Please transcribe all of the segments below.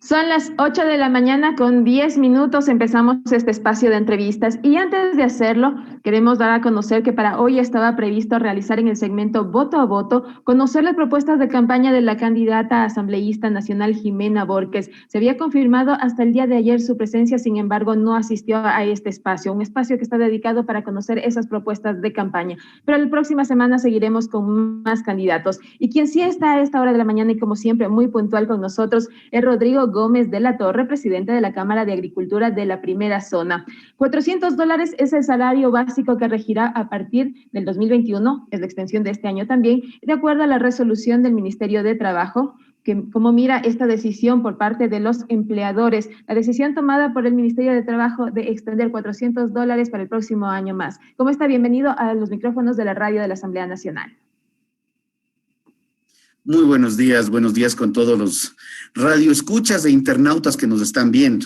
Son las 8 de la mañana con 10 minutos. Empezamos este espacio de entrevistas y antes de hacerlo, queremos dar a conocer que para hoy estaba previsto realizar en el segmento Voto a Voto, conocer las propuestas de campaña de la candidata asambleísta nacional Jimena Borges. Se había confirmado hasta el día de ayer su presencia, sin embargo, no asistió a este espacio, un espacio que está dedicado para conocer esas propuestas de campaña. Pero la próxima semana seguiremos con más candidatos. Y quien sí está a esta hora de la mañana y como siempre muy puntual con nosotros es Rodrigo Gómez de la Torre, presidente de la Cámara de Agricultura de la Primera Zona. $400 es el salario básico que regirá a partir del 2021, es la extensión de este año también, de acuerdo a la resolución del Ministerio de Trabajo, que como mira esta decisión por parte de los empleadores, la decisión tomada por el Ministerio de Trabajo de extender $400 para el próximo año más. ¿Cómo está? Bienvenido a los micrófonos de la radio de la Asamblea Nacional. Muy buenos días con todos los radioescuchas e internautas que nos están viendo.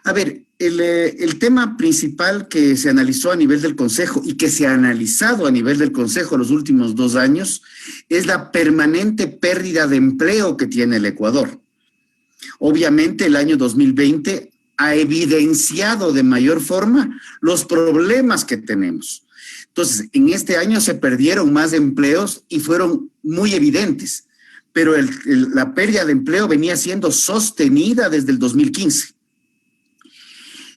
A ver, el tema principal que se analizó a nivel del Consejo y que se ha analizado a nivel del Consejo los últimos 2 años es la permanente pérdida de empleo que tiene el Ecuador. Obviamente el año 2020 ha evidenciado de mayor forma los problemas que tenemos. Entonces, en este año se perdieron más empleos y fueron muy evidentes, pero la pérdida de empleo venía siendo sostenida desde el 2015.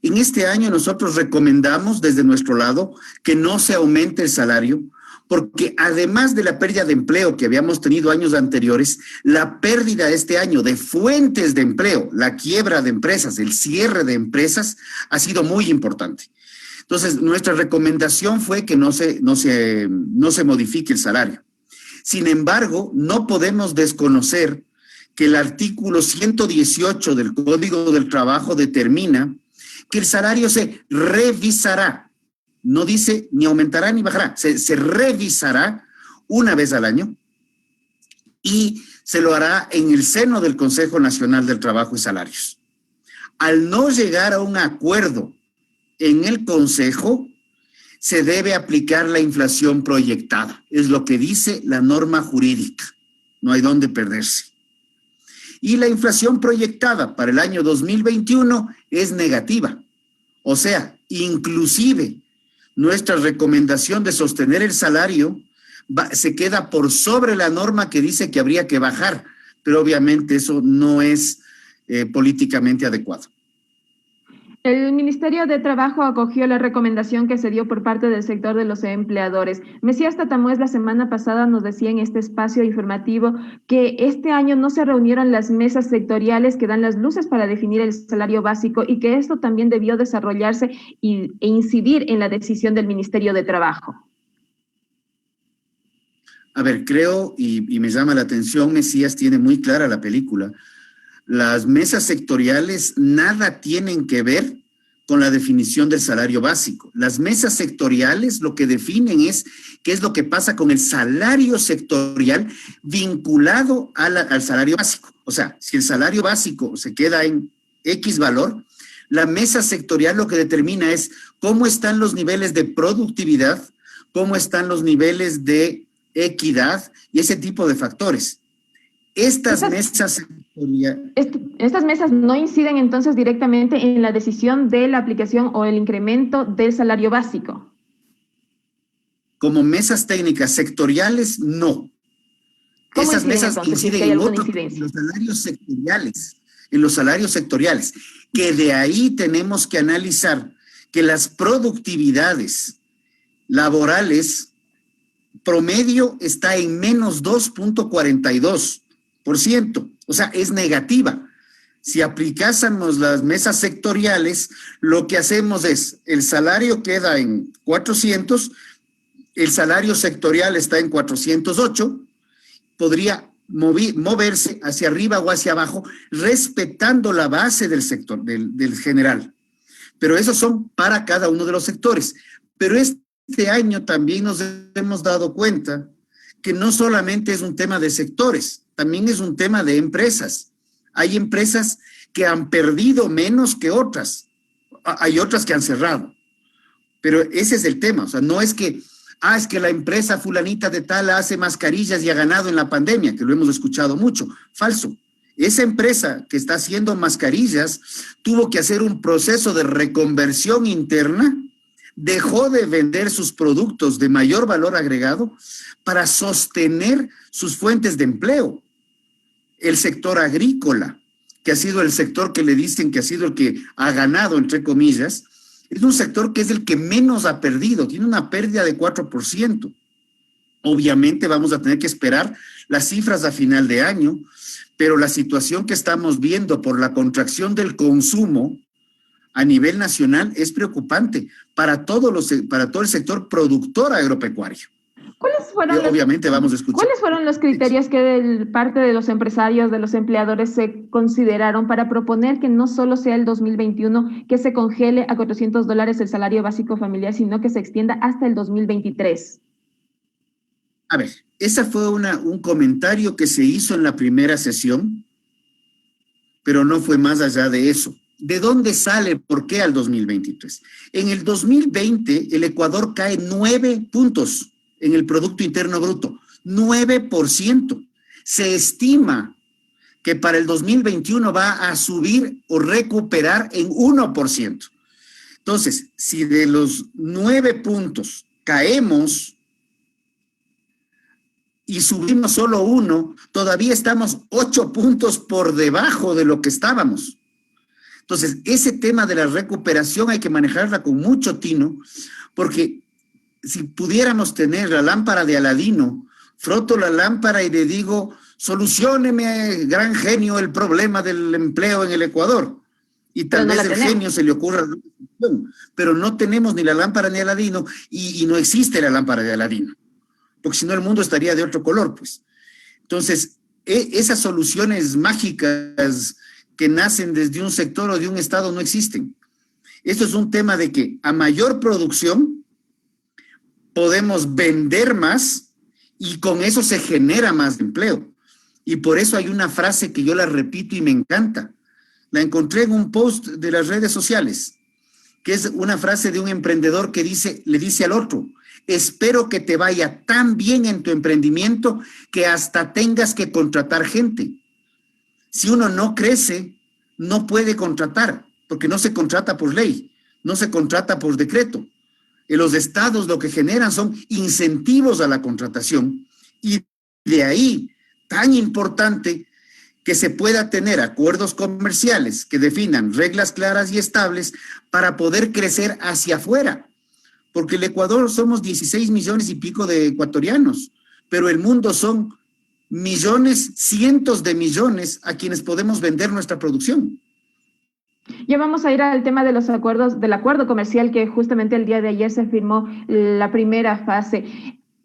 En este año nosotros recomendamos desde nuestro lado que no se aumente el salario, porque además de la pérdida de empleo que habíamos tenido años anteriores, la pérdida este año de fuentes de empleo, la quiebra de empresas, el cierre de empresas, ha sido muy importante. Entonces, nuestra recomendación fue que no se modifique el salario. Sin embargo, no podemos desconocer que el artículo 118 del Código del Trabajo determina que el salario se revisará. No dice ni aumentará ni bajará, se revisará una vez al año y se lo hará en el seno del Consejo Nacional del Trabajo y Salarios. Al no llegar a un acuerdo en el Consejo, se debe aplicar la inflación proyectada. Es lo que dice la norma jurídica. No hay dónde perderse. Y la inflación proyectada para el año 2021 es negativa. O sea, inclusive nuestra recomendación de sostener el salario se queda por sobre la norma que dice que habría que bajar. Pero obviamente eso no es políticamente adecuado. El Ministerio de Trabajo acogió la recomendación que se dio por parte del sector de los empleadores. Mesías Tatamuez la semana pasada nos decía en este espacio informativo que este año no se reunieron las mesas sectoriales que dan las luces para definir el salario básico y que esto también debió desarrollarse e incidir en la decisión del Ministerio de Trabajo. A ver, creo, y me llama la atención, Mesías tiene muy clara la película. Las mesas sectoriales nada tienen que ver con la definición del salario básico. Las mesas sectoriales lo que definen es qué es lo que pasa con el salario sectorial vinculado al salario básico. O sea, si el salario básico se queda en X valor, la mesa sectorial lo que determina es cómo están los niveles de productividad, cómo están los niveles de equidad y ese tipo de factores. Estas mesas no inciden entonces directamente en la decisión de la aplicación o el incremento del salario básico. Como mesas técnicas sectoriales, no. Esas mesas inciden en los salarios sectoriales, que de ahí tenemos que analizar que las productividades laborales promedio está en menos 2.42%. O sea, es negativa. Si aplicásemos las mesas sectoriales, lo que hacemos es, el salario queda en 400, el salario sectorial está en 408, podría moverse hacia arriba o hacia abajo, respetando la base del sector, del general. Pero esos son para cada uno de los sectores. Pero este año también nos hemos dado cuenta que no solamente es un tema de sectores, también es un tema de empresas. Hay empresas que han perdido menos que otras. Hay otras que han cerrado. Pero ese es el tema. O sea, no es que, es que la empresa fulanita de tal hace mascarillas y ha ganado en la pandemia, que lo hemos escuchado mucho. Falso. esa empresa que está haciendo mascarillas tuvo que hacer un proceso de reconversión interna, dejó de vender sus productos de mayor valor agregado para sostener sus fuentes de empleo. El sector agrícola, que ha sido el sector que le dicen que ha sido el que ha ganado, entre comillas, es un sector que es el que menos ha perdido, tiene una pérdida de 4%. Obviamente vamos a tener que esperar las cifras a final de año, pero la situación que estamos viendo por la contracción del consumo a nivel nacional es preocupante para todo el sector productor agropecuario. Obviamente vamos a escuchar. ¿Cuáles fueron los criterios que de parte de los empresarios, de los empleadores se consideraron para proponer que no solo sea el 2021 que se congele a $400 el salario básico familiar, sino que se extienda hasta el 2023? A ver, ese fue un comentario que se hizo en la primera sesión, pero no fue más allá de eso. ¿De dónde sale? ¿Por qué al 2023? En el 2020, el Ecuador cae 9 puntos en el Producto Interno Bruto, 9%. Se estima que para el 2021 va a subir o recuperar en 1%. Entonces, si de los 9 puntos caemos y subimos solo 1, todavía estamos 8 puntos por debajo de lo que estábamos. Entonces, ese tema de la recuperación hay que manejarla con mucho tino, porque si pudiéramos tener la lámpara de Aladino, froto la lámpara y le digo, solucióneme, gran genio, el problema del empleo en el Ecuador. Y tal vez el genio se le ocurra, pero no tenemos ni la lámpara ni Aladino y no existe la lámpara de Aladino, porque si no el mundo estaría de otro color, pues. Entonces, esas soluciones mágicas que nacen desde un sector o de un estado no existen. Esto es un tema de que a mayor producción podemos vender más y con eso se genera más empleo. Y por eso hay una frase que yo la repito y me encanta. La encontré en un post de las redes sociales, que es una frase de un emprendedor que le dice al otro, espero que te vaya tan bien en tu emprendimiento que hasta tengas que contratar gente. Si uno no crece, no puede contratar, porque no se contrata por ley, no se contrata por decreto. En los estados lo que generan son incentivos a la contratación y de ahí tan importante que se pueda tener acuerdos comerciales que definan reglas claras y estables para poder crecer hacia afuera. Porque el Ecuador somos 16 millones y pico de ecuatorianos, pero el mundo son millones, cientos de millones a quienes podemos vender nuestra producción. Ya vamos a ir al tema de los acuerdos, del acuerdo comercial que justamente el día de ayer se firmó la primera fase.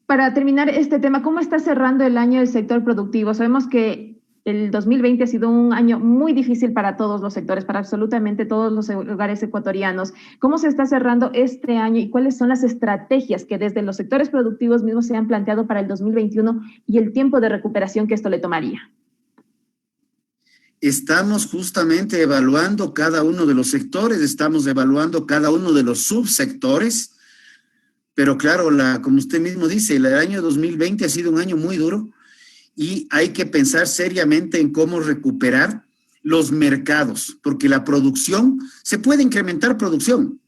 Para terminar este tema, ¿cómo está cerrando el año el sector productivo? Sabemos que el 2020 ha sido un año muy difícil para todos los sectores, para absolutamente todos los hogares ecuatorianos. ¿Cómo se está cerrando este año y cuáles son las estrategias que desde los sectores productivos mismos se han planteado para el 2021 y el tiempo de recuperación que esto le tomaría? Estamos justamente evaluando cada uno de los sectores, estamos evaluando cada uno de los subsectores, pero claro, como usted mismo dice, el año 2020 ha sido un año muy duro y hay que pensar seriamente en cómo recuperar los mercados, porque la producción, se puede incrementar producción,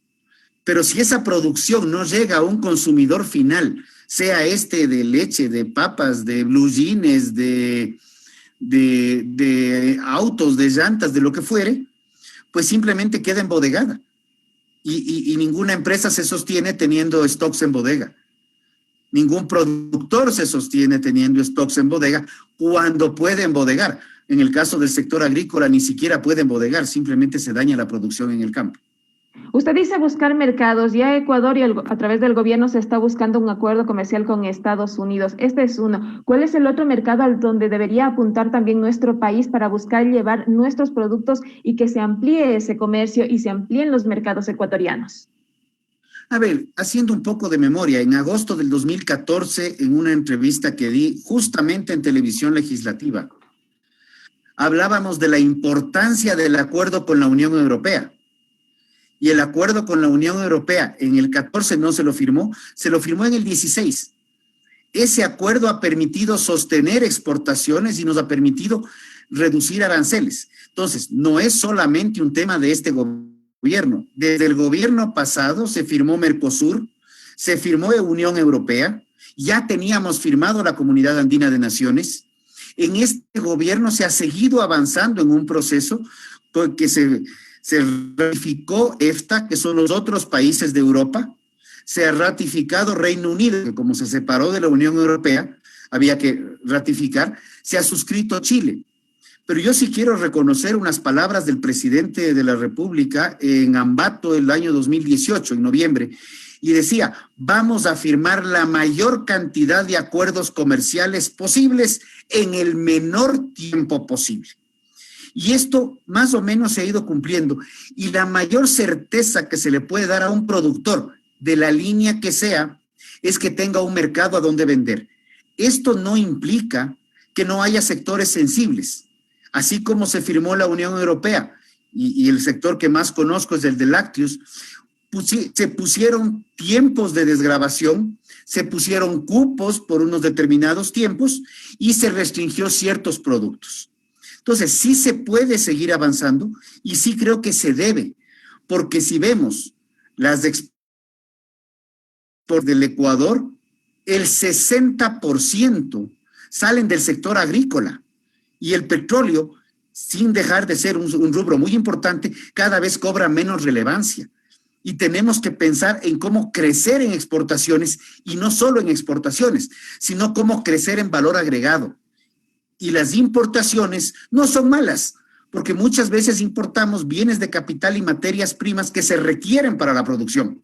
pero si esa producción no llega a un consumidor final, sea de leche, de papas, de blue jeans, de autos, de llantas, de lo que fuere, pues simplemente queda embodegada. Y ninguna empresa se sostiene teniendo stocks en bodega. Ningún productor se sostiene teniendo stocks en bodega cuando puede embodegar. En el caso del sector agrícola ni siquiera puede embodegar, simplemente se daña la producción en el campo. Usted dice buscar mercados. Ya Ecuador y a través del gobierno se está buscando un acuerdo comercial con Estados Unidos. Este es uno. ¿Cuál es el otro mercado al donde debería apuntar también nuestro país para buscar llevar nuestros productos y que se amplíe ese comercio y se amplíen los mercados ecuatorianos? A ver, haciendo un poco de memoria, en agosto del 2014, en una entrevista que di justamente en Televisión Legislativa, hablábamos de la importancia del acuerdo con la Unión Europea. Y el acuerdo con la Unión Europea en el 14 no se lo firmó en el 16. Ese acuerdo ha permitido sostener exportaciones y nos ha permitido reducir aranceles. Entonces, no es solamente un tema de este gobierno. Desde el gobierno pasado se firmó Mercosur, se firmó Unión Europea, ya teníamos firmado la Comunidad Andina de Naciones. En este gobierno se ha seguido avanzando en un proceso porque se ratificó EFTA, que son los otros países de Europa, se ha ratificado Reino Unido, que como se separó de la Unión Europea, había que ratificar, se ha suscrito Chile. Pero yo sí quiero reconocer unas palabras del presidente de la República en Ambato el año 2018, en noviembre, y decía, vamos a firmar la mayor cantidad de acuerdos comerciales posibles en el menor tiempo posible. Y esto más o menos se ha ido cumpliendo. Y la mayor certeza que se le puede dar a un productor de la línea que sea es que tenga un mercado a donde vender. Esto no implica que no haya sectores sensibles. Así como se firmó la Unión Europea, y el sector que más conozco es el de lácteos, se pusieron tiempos de desgravación, se pusieron cupos por unos determinados tiempos y se restringió ciertos productos. Entonces, sí se puede seguir avanzando y sí creo que se debe, porque si vemos las exportaciones del Ecuador, el 60% salen del sector agrícola y el petróleo, sin dejar de ser un rubro muy importante, cada vez cobra menos relevancia. Y tenemos que pensar en cómo crecer en exportaciones y no solo en exportaciones, sino cómo crecer en valor agregado. Y las importaciones no son malas, porque muchas veces importamos bienes de capital y materias primas que se requieren para la producción.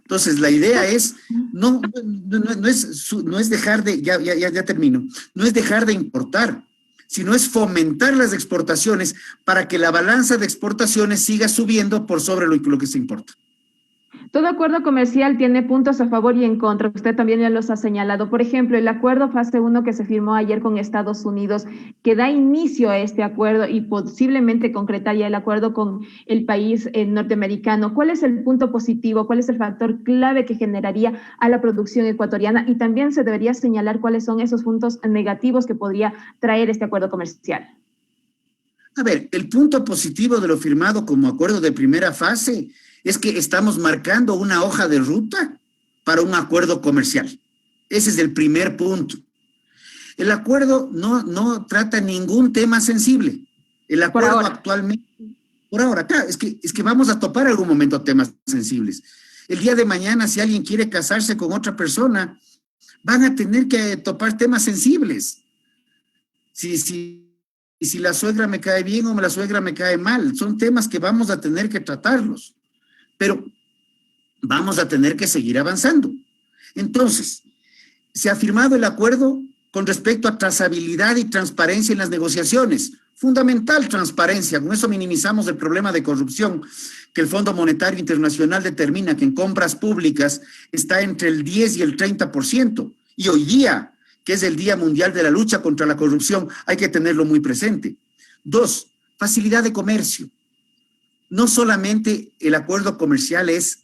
Entonces, la idea es, no es dejar de, ya termino, no es dejar de importar, sino es fomentar las exportaciones para que la balanza de exportaciones siga subiendo por sobre lo que se importa. Todo acuerdo comercial tiene puntos a favor y en contra. Usted también ya los ha señalado. Por ejemplo, el acuerdo fase 1 que se firmó ayer con Estados Unidos, que da inicio a este acuerdo y posiblemente concretaría el acuerdo con el país norteamericano. ¿Cuál es el punto positivo? ¿Cuál es el factor clave que generaría a la producción ecuatoriana? Y también se debería señalar cuáles son esos puntos negativos que podría traer este acuerdo comercial. A ver, el punto positivo de lo firmado como acuerdo de primera fase es que estamos marcando una hoja de ruta para un acuerdo comercial. Ese es el primer punto. El acuerdo no trata ningún tema sensible. El acuerdo actualmente, por ahora, claro, es que vamos a topar en algún momento temas sensibles. El día de mañana, si alguien quiere casarse con otra persona, van a tener que topar temas sensibles. Si la suegra me cae bien o la suegra me cae mal, son temas que vamos a tener que tratarlos. Pero vamos a tener que seguir avanzando. Entonces, se ha firmado el acuerdo con respecto a trazabilidad y transparencia en las negociaciones. Fundamental transparencia, con eso minimizamos el problema de corrupción que el Fondo Monetario Internacional determina que en compras públicas está entre el 10 y el 30%. Y hoy día, que es el Día Mundial de la Lucha contra la Corrupción, hay que tenerlo muy presente. 2, facilidad de comercio. No solamente el acuerdo comercial es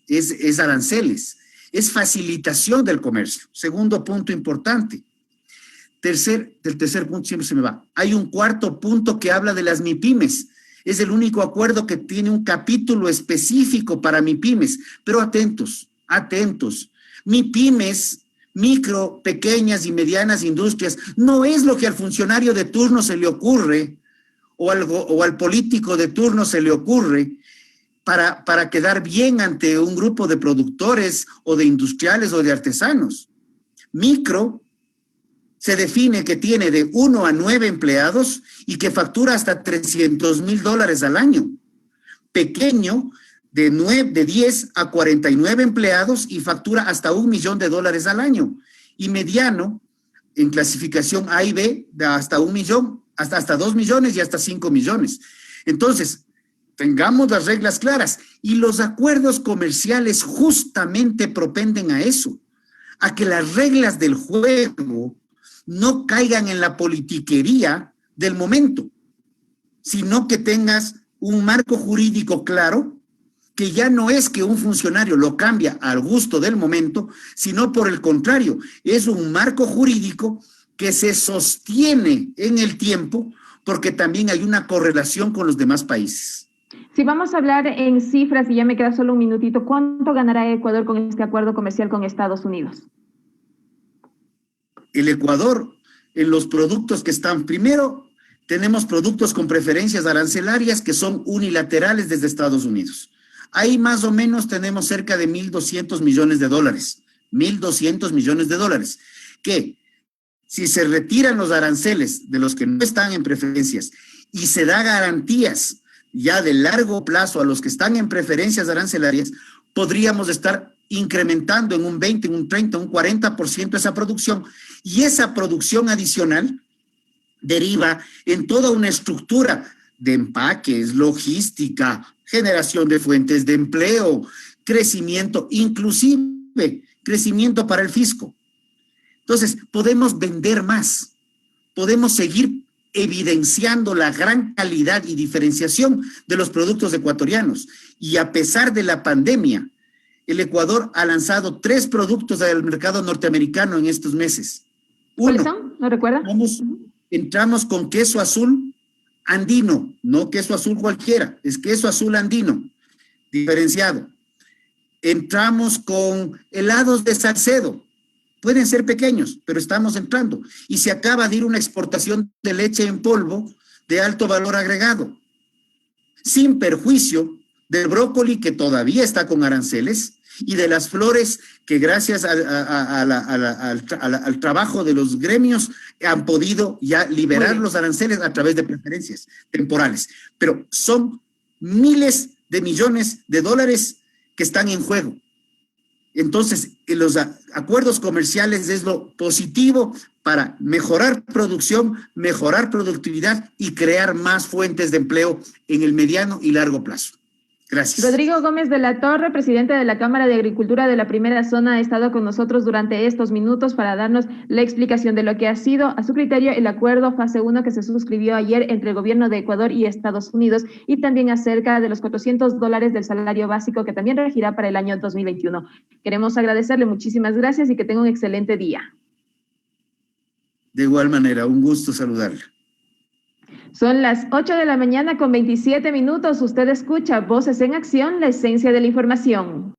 aranceles, es facilitación del comercio. Segundo punto importante. El tercer punto siempre se me va. Hay un cuarto punto que habla de las MIPYMES. Es el único acuerdo que tiene un capítulo específico para MIPYMES. Pero atentos. MIPYMES, micro, pequeñas y medianas industrias, no es lo que al funcionario de turno se le ocurre o al político de turno se le ocurre para quedar bien ante un grupo de productores o de industriales o de artesanos. Micro se define que tiene de 1 a 9 empleados y que factura hasta $300,000 al año. Pequeño, de 10 a 49 empleados y factura hasta $1 millón al año. Y mediano, en clasificación A y B, de hasta 1 millón, hasta 2 millones y hasta 5 millones. Entonces, tengamos las reglas claras. Y los acuerdos comerciales justamente propenden a eso, a que las reglas del juego no caigan en la politiquería del momento, sino que tengas un marco jurídico claro, que ya no es que un funcionario lo cambia al gusto del momento, sino por el contrario, es un marco jurídico que se sostiene en el tiempo porque también hay una correlación con los demás países. Si vamos a hablar en cifras, y ya me queda solo un minutito, ¿cuánto ganará Ecuador con este acuerdo comercial con Estados Unidos? El Ecuador, en los productos que están, primero, tenemos productos con preferencias arancelarias que son unilaterales desde Estados Unidos. Ahí más o menos tenemos cerca de 1.200 millones de dólares. 1.200 millones de dólares. Que si se retiran los aranceles de los que no están en preferencias y se da garantías ya de largo plazo a los que están en preferencias arancelarias, podríamos estar incrementando en un 20, en un 30, un 40% esa producción. Y esa producción adicional deriva en toda una estructura de empaques, logística, generación de fuentes de empleo, crecimiento, inclusive crecimiento para el fisco. Entonces, podemos vender más, podemos seguir evidenciando la gran calidad y diferenciación de los productos ecuatorianos. Y a pesar de la pandemia, el Ecuador ha lanzado 3 productos al mercado norteamericano en estos meses. ¿Cuáles son? ¿No recuerda? Entramos con queso azul andino, no queso azul cualquiera, es queso azul andino, diferenciado. Entramos con helados de Salcedo, pueden ser pequeños, pero estamos entrando. Y se acaba de ir una exportación de leche en polvo de alto valor agregado, sin perjuicio del brócoli que todavía está con aranceles y de las flores que gracias al trabajo de los gremios han podido ya liberar los aranceles a través de preferencias temporales. Pero son miles de millones de dólares que están en juego. Entonces, los acuerdos comerciales es lo positivo para mejorar producción, mejorar productividad y crear más fuentes de empleo en el mediano y largo plazo. Gracias. Rodrigo Gómez de la Torre, presidente de la Cámara de Agricultura de la Primera Zona, ha estado con nosotros durante estos minutos para darnos la explicación de lo que ha sido, a su criterio, el acuerdo fase 1 que se suscribió ayer entre el gobierno de Ecuador y Estados Unidos, y también acerca de los $400 del salario básico que también regirá para el año 2021. Queremos agradecerle, muchísimas gracias y que tenga un excelente día. De igual manera, un gusto saludarle. Son las 8 de la mañana con 27 minutos. Usted escucha Voces en Acción, la esencia de la información.